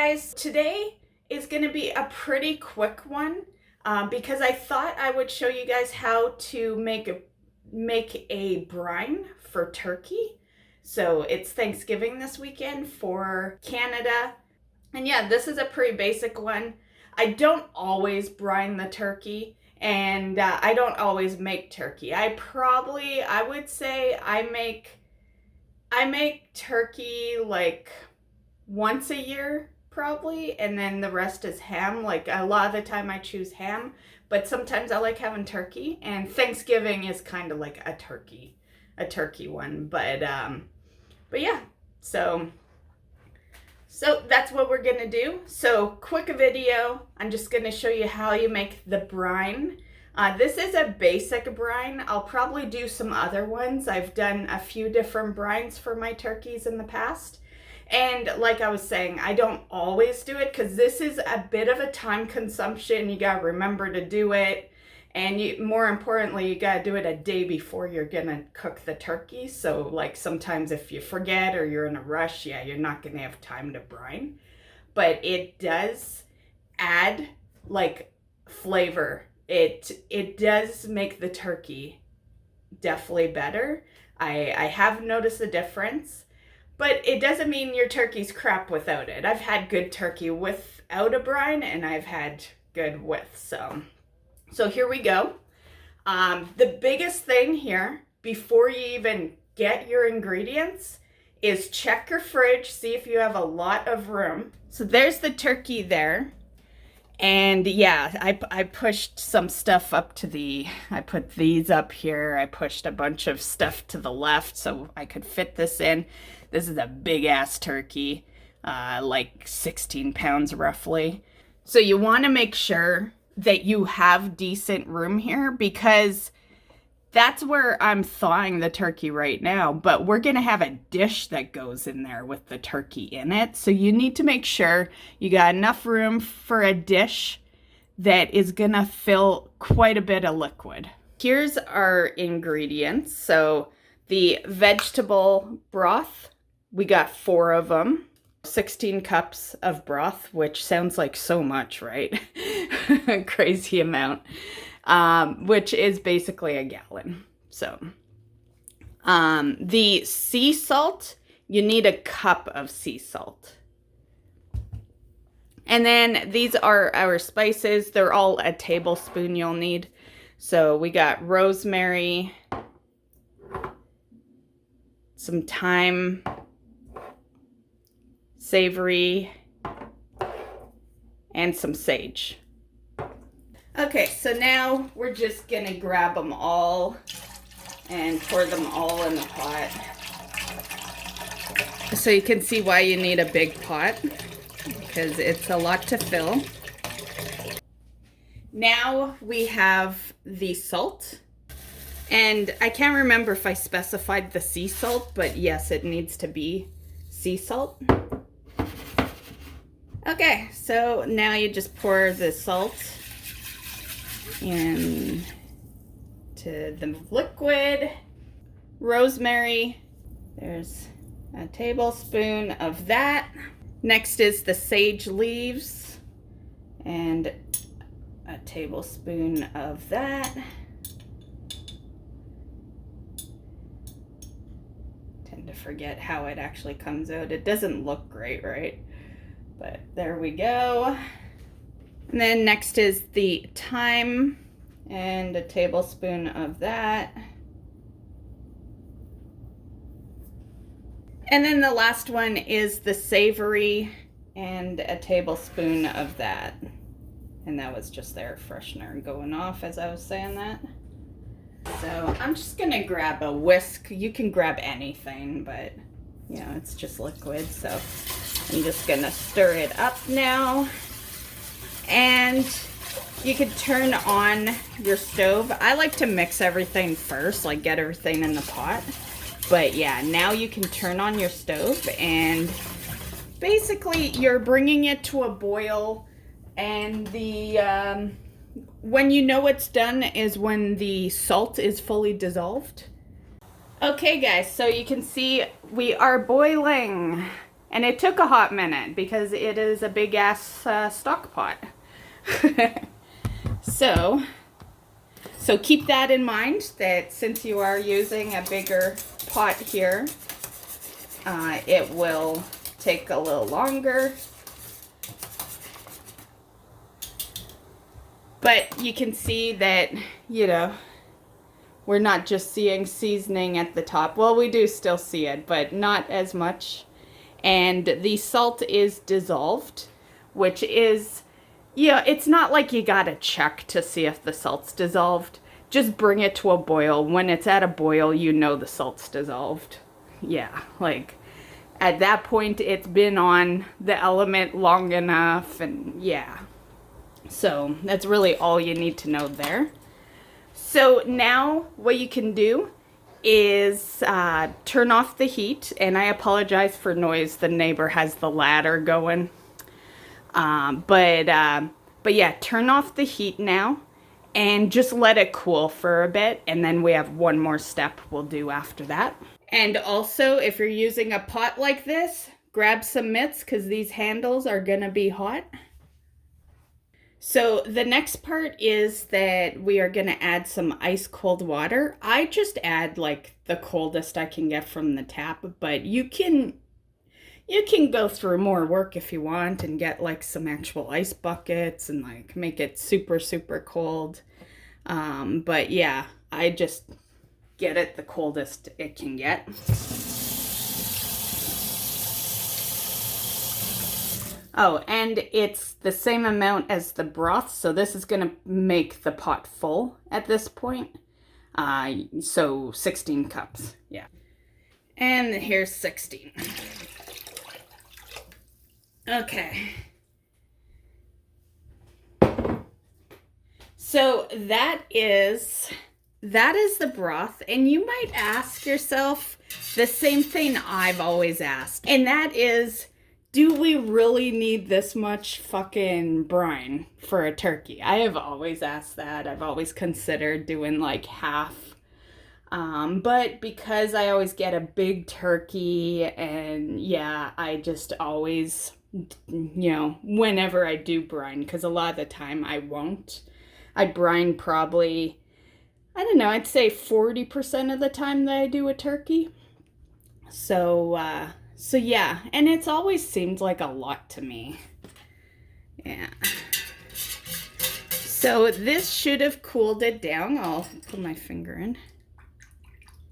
guys, today is going to be a pretty quick one because I thought I would show you guys how to make a brine for turkey. So it's Thanksgiving this weekend for Canada. And yeah, this is a pretty basic one. I don't always brine the turkey, and I don't always make turkey. I would say I make turkey like once a year probably, and then the rest is ham. Like a lot of the time I choose ham, but sometimes I like having turkey, and Thanksgiving is kind of like a turkey one. But yeah, so that's what we're gonna do. So quick video, I'm just gonna show you how you make the brine. This is a basic brine. I'll probably do some other ones. I've done a few different brines for my turkeys in the past. And like I was saying, I don't always do it because this is a bit of a time consumption. You gotta remember to do it. And more importantly, you gotta do it a day before you're gonna cook the turkey. So like sometimes if you forget or you're in a rush, yeah, you're not gonna have time to brine. But it does add like flavor. It does make the turkey definitely better. I have noticed a difference. But it doesn't mean your turkey's crap without it. I've had good turkey without a brine, and I've had good with. So here we go. The biggest thing here, before you even get your ingredients, is check your fridge, see if you have a lot of room. So there's the turkey there. And yeah, I pushed some stuff up to I put these up here. I pushed a bunch of stuff to the left so I could fit this in. This is a big ass turkey, like 16 pounds roughly. So you want to make sure that you have decent room here, because that's where I'm thawing the turkey right now, but we're going to have a dish that goes in there with the turkey in it. So you need to make sure you got enough room for a dish that is going to fill quite a bit of liquid. Here's our ingredients. So the vegetable broth, we got 4 of them. 16 cups of broth, which sounds like so much, right? Crazy amount. Which is basically a gallon. So, the sea salt, you need a cup of sea salt. And then these are our spices. They're all a tablespoon you'll need. So we got rosemary, some thyme, savory, and some sage. Okay, so now we're just gonna grab them all and pour them all in the pot. So you can see why you need a big pot, because it's a lot to fill. Now we have the salt. And I can't remember if I specified the sea salt, but yes, it needs to be sea salt. Okay, so now you just pour the salt into the liquid. Rosemary, there's a tablespoon of that. Next is the sage leaves, and a tablespoon of that. Tend to forget how it actually comes out. It doesn't look great, right? But there we go. And then next is the thyme, and a tablespoon of that. And then the last one is the savory, and a tablespoon of that. And that was just their freshener going off as I was saying that. So I'm just gonna grab a whisk. You can grab anything, but you know, it's just liquid. So I'm just gonna stir it up now. And you could turn on your stove. I like to mix everything first, like get everything in the pot. But yeah, now you can turn on your stove, and basically you're bringing it to a boil, and when you know it's done is when the salt is fully dissolved. Okay guys, so you can see we are boiling. And it took a hot minute because it is a big ass stock pot. So keep that in mind, that since you are using a bigger pot here, it will take a little longer. But you can see that, you know, we're not just seeing seasoning at the top. Well, we do still see it, but not as much. And the salt is dissolved, which is, yeah, it's not like you gotta check to see if the salt's dissolved. Just bring it to a boil. When it's at a boil, you know the salt's dissolved. Yeah, like at that point, it's been on the element long enough, and yeah. So that's really all you need to know there. So now what you can do is turn off the heat, and I apologize for noise. The neighbor has the ladder going. But yeah, turn off the heat now and just let it cool for a bit, and then we have one more step we'll do after that. And also, if you're using a pot like this, grab some mitts because these handles are gonna be hot. So the next part is that we are going to add some ice cold water. I just add like the coldest I can get from the tap, but you can go through more work if you want and get like some actual ice buckets and like make it super, super cold. But yeah, I just get it the coldest it can get. Oh, and it's the same amount as the broth, so this is going to make the pot full at this point. So 16 cups, yeah. And here's 16. Okay. So that is the broth, and you might ask yourself the same thing I've always asked, and that is, do we really need this much fucking brine for a turkey? I have always asked that. I've always considered doing like half. But because I always get a big turkey, and yeah, I just always, you know, whenever I do brine, because a lot of the time I won't. I brine probably, I don't know, I'd say 40% of the time that I do a turkey. So yeah, and it's always seemed like a lot to me. Yeah. So this should have cooled it down. I'll put my finger in.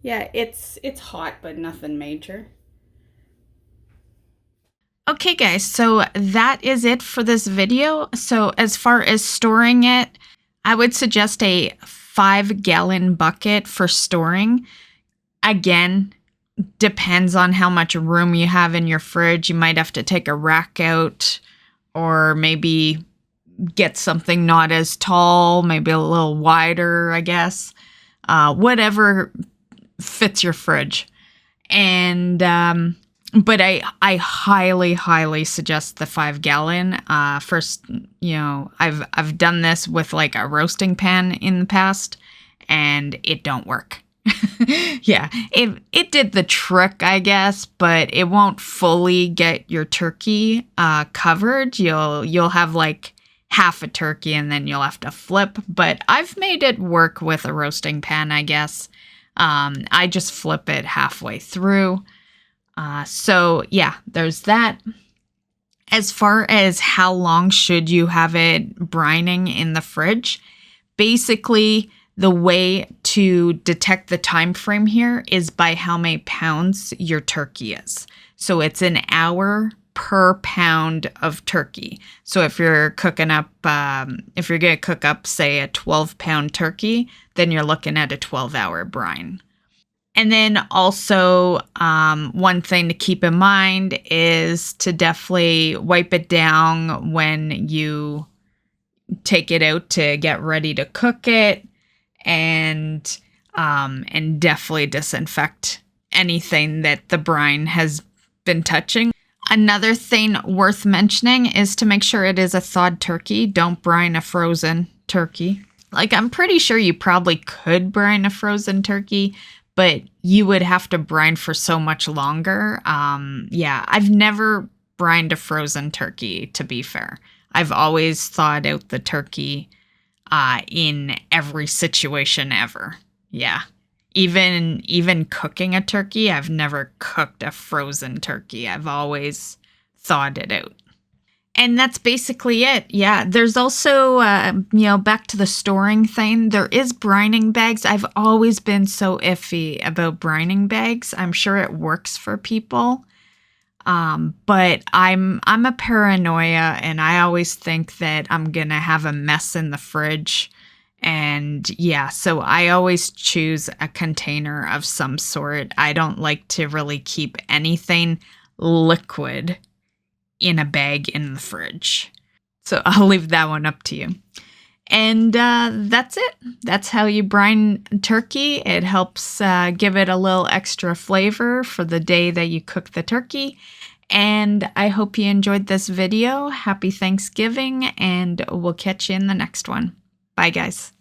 Yeah, it's hot, but nothing major. Okay, guys, so that is it for this video. So as far as storing it, I would suggest a 5-gallon bucket for storing. Again, depends on how much room you have in your fridge. You might have to take a rack out, or maybe get something not as tall, maybe a little wider, I guess. Whatever fits your fridge. And but I highly suggest the 5-gallon. First, you know, I've done this with like a roasting pan in the past, and it don't work. Yeah, it did the trick, I guess, but it won't fully get your turkey covered. You'll have like half a turkey, and then you'll have to flip. But I've made it work with a roasting pan, I guess. I just flip it halfway through. So yeah, there's that. As far as how long should you have it brining in the fridge, basically the way to detect the time frame here is by how many pounds your turkey is. So it's an hour per pound of turkey. So if you're cooking up, if you're going to cook up, say, a 12-pound turkey, then you're looking at a 12-hour brine. And then also, one thing to keep in mind is to definitely wipe it down when you take it out to get ready to cook it. And definitely disinfect anything that the brine has been touching. Another thing worth mentioning is to make sure it is a thawed turkey. Don't brine a frozen turkey. Like, I'm pretty sure you probably could brine a frozen turkey, but you would have to brine for so much longer. Yeah, I've never brined a frozen turkey, to be fair. I've always thawed out the turkey in every situation ever. Yeah. Even cooking a turkey, I've never cooked a frozen turkey. I've always thawed it out. And that's basically it. Yeah. There's also, back to the storing thing, there is brining bags. I've always been so iffy about brining bags. I'm sure it works for people. But I'm a paranoia, and I always think that I'm going to have a mess in the fridge. And yeah, so I always choose a container of some sort. I don't like to really keep anything liquid in a bag in the fridge. So I'll leave that one up to you. And that's it. That's how you brine turkey. It helps give it a little extra flavor for the day that you cook the turkey. And I hope you enjoyed this video. Happy Thanksgiving, and we'll catch you in the next one. Bye, guys.